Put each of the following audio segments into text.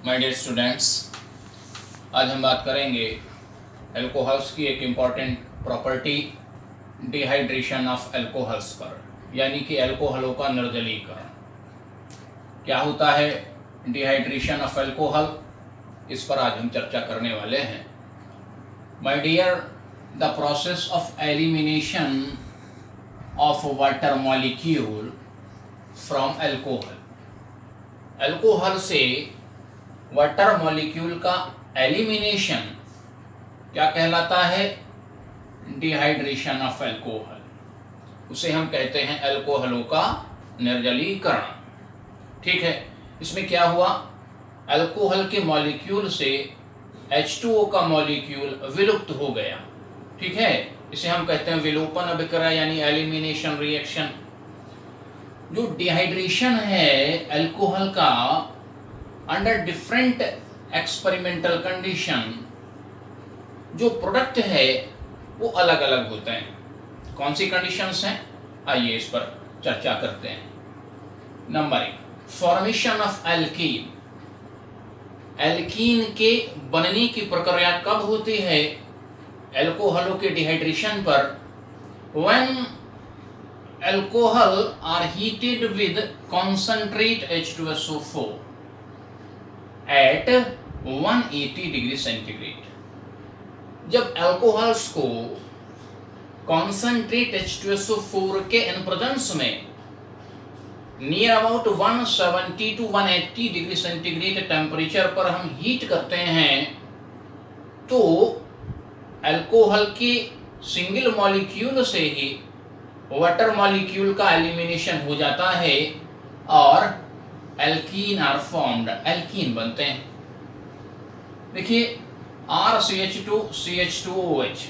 My dear students, आज हम बात करेंगे अल्कोहल्स की एक important property dehydration of alcohols पर, यानी कि अल्कोहलों का निर्जलीकरण। क्या होता है डिहाइड्रेशन ऑफ अल्कोहल, इस पर आज हम चर्चा करने वाले हैं। My dear, the process of elimination of water molecule from alcohol. Alcohol से वाटर मॉलिक्यूल का एलिमिनेशन क्या कहलाता है? Dehydration of alcohol. उसे हम कहते हैं अल्कोहलों का निर्जलीकरण। ठीक है, इसमें क्या हुआ, अल्कोहल के मॉलिक्यूल से H2O का मॉलिक्यूल विलुप्त हो गया। ठीक है, इसे हम कहते हैं विलोपन अभिक्रिया यानी एलिमिनेशन रिएक्शन। जो डिहाइड्रेशन है अल्कोहल का अंडर डिफरेंट एक्सपेरिमेंटल कंडीशन, जो प्रोडक्ट है वो अलग अलग होते हैं। कौन सी कंडीशंस हैं, आइए इस पर चर्चा करते हैं। Number 1, formation of alkene. Alkene के बनने की प्रक्रिया कब होती है? अल्कोहलों के डिहाइड्रेशन पर, when alcohol are heated with concentrate H2SO4 at 180 degree centigrade. जब अल्कोहल्स को कॉन्सेंट्रेट H2SO4 के इन प्रेजेंस में near about 170 to 180 degree centigrade temperature पर हम हीट करते हैं, तो अल्कोहल के सिंगल मॉलिक्यूल से ही वाटर मॉलिक्यूल का एलिमिनेशन हो जाता है और एल्कीन आर फॉर्म्ड, एल्कीन बनते हैं। देखिए RCH2CH2OH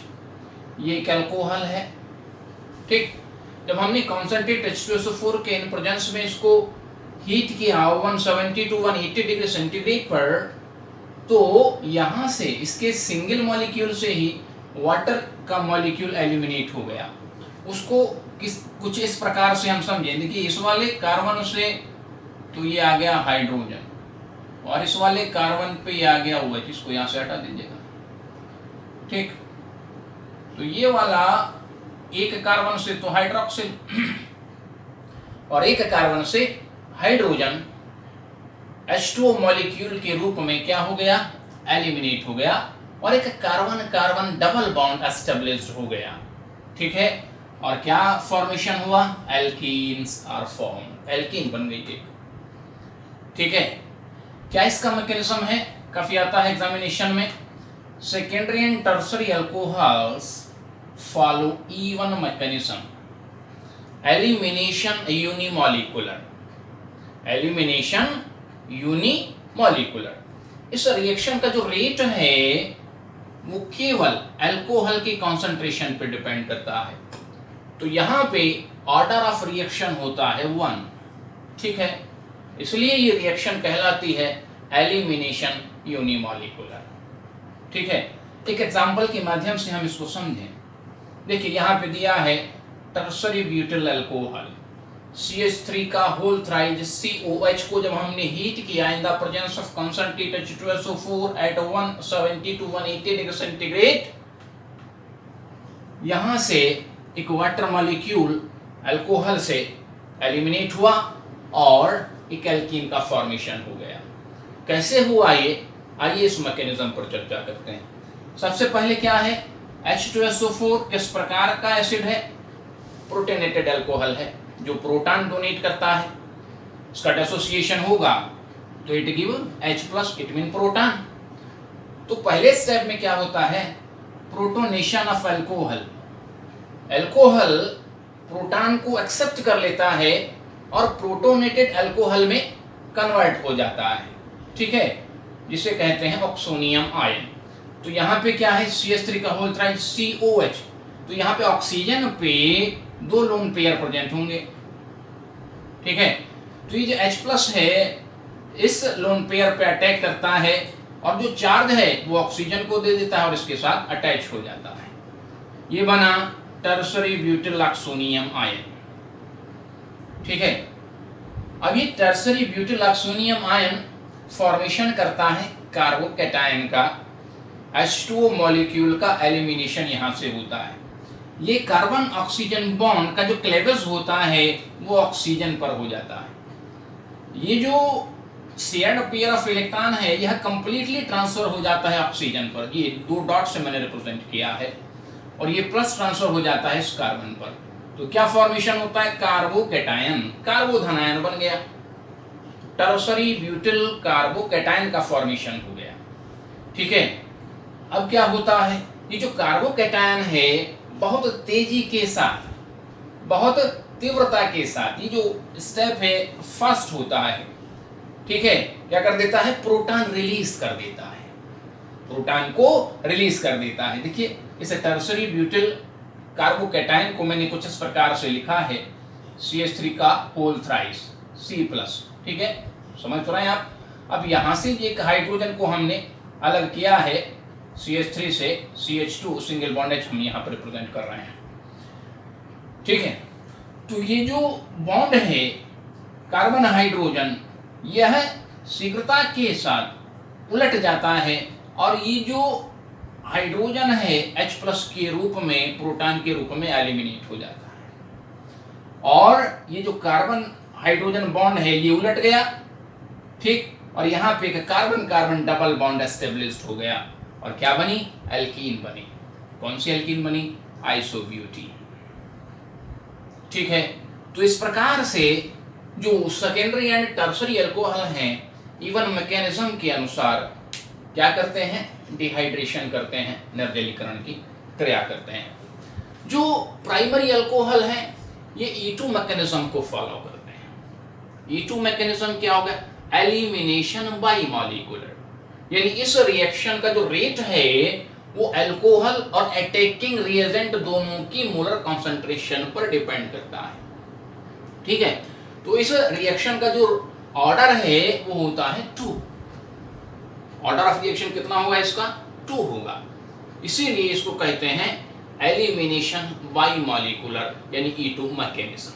ये एक अल्कोहल है। ठीक, जब हमने कॉन्सेंट्रेट H2SO4 के इन प्रेजेंस में इसको हीट किया 170 to 180 डिग्री सेंटीग्रेड पर, तो यहां से इसके सिंगल मॉलिक्यूल से ही वाटर का मॉलिक्यूल एलिमिनेट हो गया। उसको कुछ इस प्रकार से हम समझें कि इस वाले कार्बन से तो ये आ गया हाइड्रोजन, और इस वाले कार्बन पे ये आ गया OH, इसको यहां से हटा दीजिएगा। ठीक, तो ये वाला एक कार्बन से तो हाइड्रोक्सिल और एक कार्बन से हाइड्रोजन H2O मॉलिक्यूल के रूप में क्या हो गया, एलिमिनेट हो गया, और एक carbon carbon double bond established हो गया। ठीक है, और क्या फॉर्मेशन हुआ, एल्कीन्स आर फॉर्म, एल्कीन बन गई थी। ठीक है, क्या इसका मैकेनिज्म है, काफी आता है एग्जामिनेशन में। Secondary and tertiary alcohols follow E1 mechanism, elimination unimolecular, elimination unimolecular. इस रिएक्शन का जो रेट है वो केवल अल्कोहल की कॉन्सेंट्रेशन पे डिपेंड करता है। तो यहाँ पे ऑर्डर ऑफ रिएक्शन होता है 1। ठीक है, इसलिए ये रिएक्शन कहलाती है एलिमिनेशन यूनिमॉलिक्यूलर। ठीक है, एक एग्जांपल के माध्यम से हम इसको समझें। देखिए यहाँ पे दिया है टर्सरी ब्यूटिल अल्कोहल CH3 का होल थ्राइज COH को जब हमने हीट किया in the presence of concentrate H2SO4 at 170 to 180 degree centigrade, यहां से एक वाटर मॉलिक्यूल अल्कोहल से एलिमिनेट हुआ और एक एल्कीन का फॉर्मेशन हो गया। कैसे हुआ ये, आइए इस मैकेनिज्म पर चर्चा करते हैं। सबसे पहले क्या है, H2SO4 किस प्रकार का एसिड है? प्रोटोनेटेड अल्कोहल है, जो प्रोटॉन डोनेट करता है। इसका डिसोसिएशन होगा तो it give H+, it mean proton. तो पहले स्टेप में क्या होता है, protonation of alcohol. Alcohol proton को एक्सेप्ट कर लेता है और प्रोटोनेटेड अल्कोहल में कन्वर्ट हो जाता है। ठीक है, जिसे कहते हैं ऑक्सोनियम आयन। तो यहाँ पे क्या है, CH3 का होल थ्राइज COH, तो यहाँ पे ऑक्सीजन पे 2 लोन पेयर प्रेजेंट होंगे। ठीक है, तो ये जो H+ है इस लोन पेयर पे अटैक करता है, और जो चार्ज है वो ऑक्सीजन को दे देता है और इसके साथ अटैच हो जाता है। ये बना टर्सरी ब्यूटिल ऑक्सोनियम आयन। ठीक है, अब ये tertiary butyl oxonium ion formation करता है कार्बोकैटायन का, H2O मॉलिक्यूल का एलिमिनेशन यहाँ से होता है। ये कार्बन ऑक्सीजन बॉन्ड का जो क्लेवेज होता है वो ऑक्सीजन पर हो जाता है। ये जो शेयर्ड पेयर ऑफ इलेक्ट्रॉन है यह कंप्लीटली ट्रांसफर हो जाता है ऑक्सीजन पर, ये 2 डॉट से मैंने रिप्रेजेंट किया है, और ये प्लस ट्रांसफर हो जाता है इस कार्बन पर। तो क्या फॉर्मेशन होता है? कार्बोकैटायन, कार्बोधनायन बन गया, टर्सरी ब्यूटिल कार्बोकैटायन का फॉर्मेशन हो गया। ठीक है, अब क्या होता है, ये जो कार्बोकैटायन है बहुत तेजी के साथ, बहुत तीव्रता के साथ, ये जो स्टेप है फर्स्ट होता है, ठीक है, क्या कर देता है? प्रोटॉन रिलीज कर देता है, प्रोटॉन को रिलीज कर देता है। देखिए इसे टर्सरी ब्यूटिल कार्बोकैटायन को मैंने कुछ इस प्रकार से लिखा है, CH3 का होल थ्राइस C+, ठीक है, समझ पा रहे हैं आप। अब यहां से एक हाइड्रोजन को हमने अलग किया है CH3 से, CH2 सिंगल बॉन्ड H हम यहाँ पर रिप्रेजेंट कर रहे हैं, ठीक है। तो ये जो बॉन्ड है कार्बन हाइड्रोजन, यह शीघ्रता के साथ उलट जाता है और ये जो हाइड्रोजन है H+ के रूप में, प्रोटॉन के रूप में एलिमिनेट हो जाता है, और ये जो कार्बन हाइड्रोजन बॉन्ड है ये उलट गया, ठीक, और यहाँ पे carbon carbon double bond established हो गया, और क्या बनी? एल्कीन बनी। कौन सी एल्कीन बनी? आइसोब्यूटीन। ठीक है, तो इस प्रकार से जो सेकेंडरी एंड टर्सरी अल्कोहल हैं, इवन मैकेनिज्म के अनुसार क्या करते हैं? डिहाइड्रेशन करते हैं, निर्जलीकरण की क्रिया करते हैं। जो प्राइमरी अल्कोहल हैं ये E2 मैकेनिज्म को फॉलो करते हैं। E2 मैकेनिज्म क्या होगा? एलिमिनेशन बाय मॉलिक्यूलर, यानी इस रिएक्शन का जो रेट है वो अल्कोहल और अटैकिंग रिएजेंट दोनों की मोलर कॉन्सेंट्रेशन पर डिपेंड करता है, ठीक है। तो इस रिएक्शन का जो ऑर्डर है वो होता है 2, ऑर्डर ऑफ रिएक्शन कितना होगा इसका? 2 होगा, इसीलिए इसको कहते हैं एलिमिनेशन बाय मॉलिक्यूलर, यानी E2 मैकेनिज्म।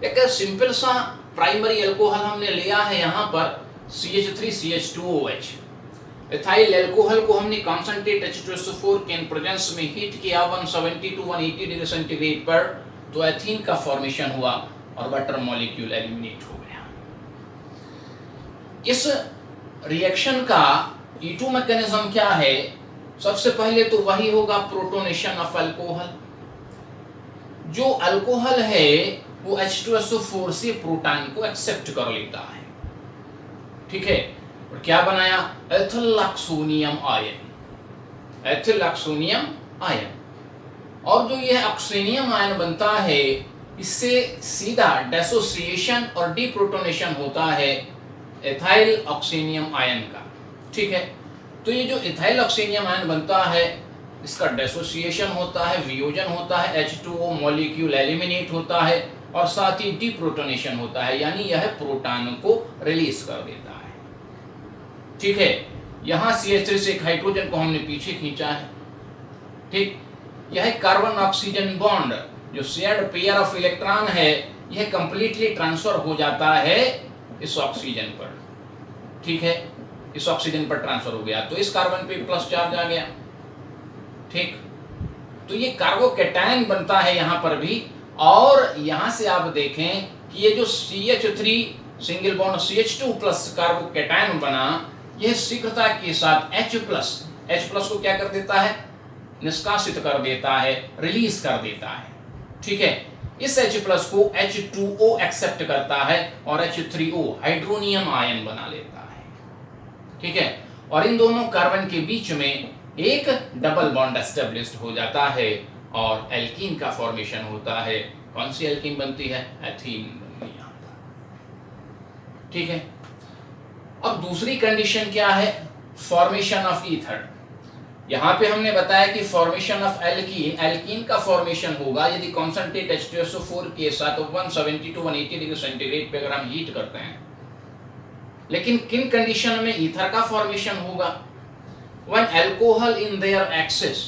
एक सिंपल सा प्राइमरी अल्कोहल हमने लिया है यहाँ पर CH3CH2OH। इथाइल अल्कोहल को हमने कॉन्सेंट्रेट H2SO4 के प्रेजेंस में हीट किया 170 to 180 डिग्री सेंटीग्रेड पर, तो एथीन का फॉर्मेशन हुआ और वाटर मॉलिक्यूल एलिमिनेट हो गया। इस रिएक्शन का E2 मैकेनिज्म क्या है? सबसे पहले तो वही होगा प्रोटोनेशन ऑफ अल्कोहल। जो अल्कोहल है वो H2SO4 से प्रोटॉन को एक्सेप्ट कर लेता है, ठीक है, और क्या बनाया? एथिलऑक्सोनियम आयन, एथिलऑक्सोनियम आयन। और जो यह ऑक्सीनियम आयन बनता है इससे सीधा डिसोसिएशन और डीप्रोटोनेशन होता है एथाइल ऑक्सीनियम आयन का, ठीक है। तो ये जो इथाइल ऑक्सीनियम आयन बनता है इसका डिसोसिएशन होता है, वियोजन होता है, H2O मॉलिक्यूल एलिमिनेट होता है और साथ ही डीप्रोटोनेशन होता है, यानी यह प्रोटॉन को रिलीज कर देता है, ठीक है। यहाँ CH3 से एक हाइड्रोजन को हमने पीछे खींचा है, ठीक। यह कार्बन ऑक्सीजन बॉन्ड जो शेयर्ड पेयर ऑफ इलेक्ट्रॉन है यह कंप्लीटली ट्रांसफर हो जाता है इस ऑक्सीजन पर, ठीक है, इस ऑक्सीजन पर ट्रांसफर हो गया, तो इस कार्बन पे प्लस चार्ज आ गया, ठीक। तो ये कार्बोकैटायन बनता है यहाँ पर भी, और यहाँ से आप देखें कि ये जो CH3 single bond CH2 plus carbocation बना, यह शीघ्रता के साथ H+ को क्या कर देता है? निष्कासित कर देता है, रिलीज कर देता है, ठीक है। इस H+ को H2O एक्सेप्ट करता है और H3O हाइड्रोनियम आयन बना लेता है, ठीक है। और इन दोनों कार्बन के बीच में एक डबल बॉन्ड एस्टेब्लिश्ड हो जाता है और एल्कीन का फॉर्मेशन होता है। कौन सी एल्कीन बनती है? एथीन बनती है, ठीक है। अब दूसरी कंडीशन क्या है? Formation of ether. यहाँ पे हमने बताया कि फॉर्मेशन ऑफ एल्कीन, एल्कीन का फॉर्मेशन होगा यदि कॉन्सेंट्रेट H2SO4 के साथ 170 to 180 डिग्री सेंटीग्रेड पे अगर हम हीट करते हैं। लेकिन किन कंडीशन में ईथर का फॉर्मेशन होगा? When alcohol in their excess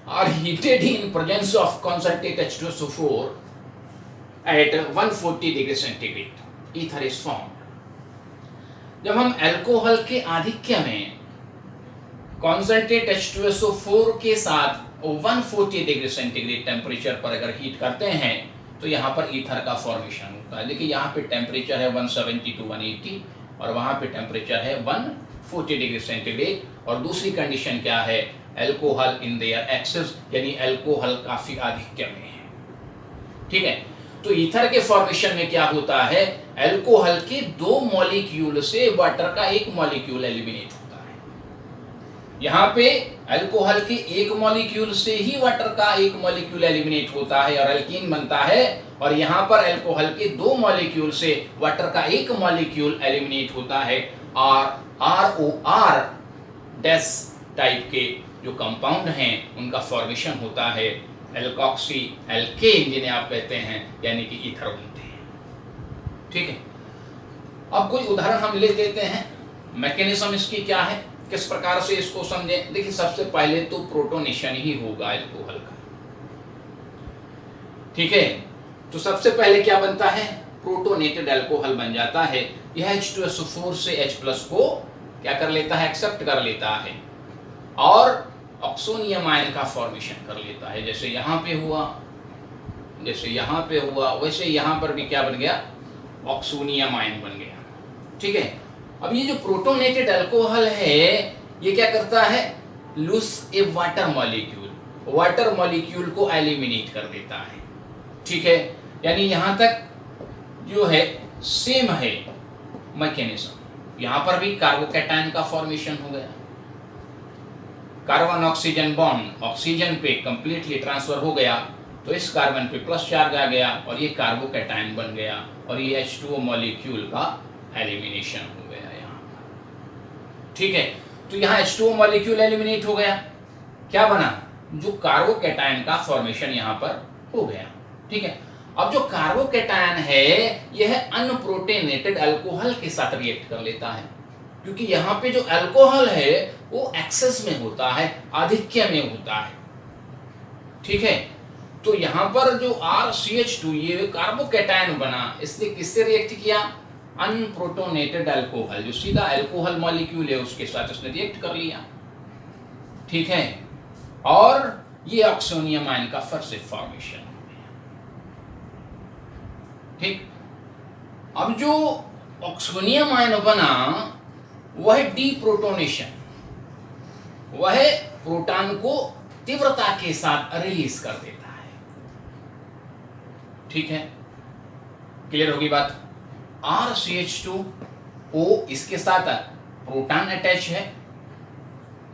are heated in presence of concentrate H2SO4 at 140 degree centigrade, ether is formed. जब हम अल्कोहल के आधिक्य में कॉन्सेंट्रेट H2SO4 के साथ 140 डिग्री सेंटीग्रेड टेम्परेचर पर अगर हीट करते हैं तो यहाँ पर ईथर का फॉर्मेशन होता है। देखिए यहाँ पे टेम्परेचर है 170 to 180 और वहाँ पे टेम्परेचर है 140 डिग्री सेंटीग्रेड। और दूसरी कंडीशन क्या है, अल्कोहल इन देयर एक्सेस, यानी अल्कोहल काफी आधिक्य में है। ठीक है, तो ईथर के फॉर्मेशन में क्या होता है, अल्कोहल के 2 मॉलिक्यूल से वाटर का 1 मॉलिक्यूल एलिमिनेट होता है। यहाँ पे अल्कोहल के 1 मॉलिक्यूल से ही वाटर का 1 मॉलिक्यूल एलिमिनेट होता है और अल्कीन बनता है, और यहाँ पर अल्कोहल के 2 मॉलिक्यूल से वाटर का 1 मॉलिक्यूल एलिमिनेट होता है। और ROR डैश टाइप के जो कंपाउंड हैं उनका फॉर्मेशन होता है एल्कोक्सी एल्केन, जिन्हें आप कहते हैं, यानी कि ईथर बनते हैं। ठीक है, अब कोई उदाहरण हम ले लेते हैं, मैकेनिज्म इसकी क्या है, किस प्रकार से इसको समझें। देखिए सबसे पहले तो प्रोटोनेशन ही होगा अल्कोहल का। ठीक है, तो सबसे पहले क्या बनता है, प्रोटोनेटेड अल्कोहल बन जाता है। यह H2SO4 से H+ को क्या कर लेता है, एक्सेप्ट कर लेता है और ऑक्सोनियम आयन का फॉर्मेशन कर लेता है। जैसे यहाँ पे हुआ, जैसे यहाँ पे हुआ, वैसे यहाँ पर भी क्या बन गया, ऑक्सोनियम आयन बन गया। ठीक है, अब ये जो प्रोटोनेटेड अल्कोहल है ये क्या करता है, लूज ए वाटर मॉलिक्यूल को एलिमिनेट कर देता है। ठीक है, यानी यहाँ तक जो है सेम है मैकेनिज्म। यहाँ पर भी कार्बोकैटायन का फॉर्मेशन हो गया, कार्बन ऑक्सीजन बॉन्ड ऑक्सीजन पे कंप्लीटली ट्रांसफर हो गया, तो इस कार्बन पे प्लस चार्ज आ गया और ये कार्बोकैटायन बन गया और ये H2O मॉलिक्यूल का एलिमिनेशन हो गया यहाँ पर। ठीक है, तो यहाँ H2O मॉलिक्यूल एलिमिनेट हो गया, क्या बना, जो कार्बोकैटायन का फॉर्मेशन यहाँ पर हो गया। ठीक है, अब जो कार्बोकैटायन है यह अनप्रोटोनेटेड अल्कोहल के साथ रिएक्ट कर लेता है, क्योंकि यहाँ पे जो अल्कोहल है वो एक्सेस में होता है, आधिक्य में होता है। ठीक है, तो यहाँ पर जो RCH2 ये कार्बोकैटायन बना, इसने किससे रिएक्ट किया, अनप्रोटोनेटेड अल्कोहल, जो सीधा अल्कोहल मॉलिक्यूल है उसके साथ इसने रिएक्ट कर लिया। ठीक है, और ये ऑक्सोनियम आयन का फिर से फॉर्मेशन हो गया। ठीक, अब जो ऑक्सोनियम आयन बना वह डीप्रोटोनेशन, वह प्रोटॉन को तीव्रता के साथ रिलीज कर देता है। ठीक है, क्लियर होगी बात। RCH2O इसके साथ प्रोटॉन अटैच है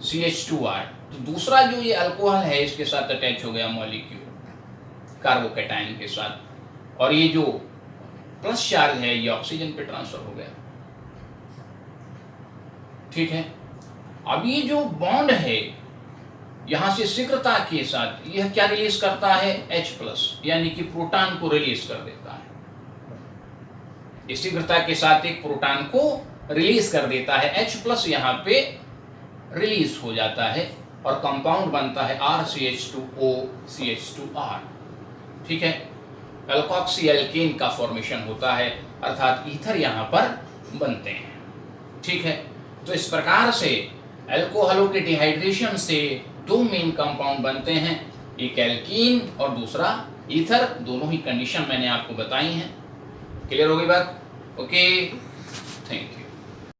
CH2R, तो दूसरा जो ये अल्कोहल है इसके साथ अटैच हो गया मॉलिक्यूल कार्बोकैटायन के साथ, और ये जो प्लस चार्ज है ये ऑक्सीजन पे ट्रांसफर हो गया। ठीक है, अब ये जो बॉन्ड है यहां से शीघ्रता के साथ यह क्या रिलीज करता है, H+, यानी कि प्रोटॉन को रिलीज कर देता है। इस शीघ्रता के साथ एक प्रोटॉन को रिलीज कर देता है, H+ यहाँ पे रिलीज हो जाता है और कंपाउंड बनता है RCH2O CH2R। ठीक है, एल्कोक्सी एल्केन का फॉर्मेशन होता है, अर्थात ईथर यहाँ पर बनते हैं। ठीक है, तो इस प्रकार से अल्कोहलों के डिहाइड्रेशन से 2 मेन कंपाउंड बनते हैं, एक एल्कीन और दूसरा ईथर। दोनों ही कंडीशन मैंने आपको बताई हैं। क्लियर हो गई बात? Okay, thank you.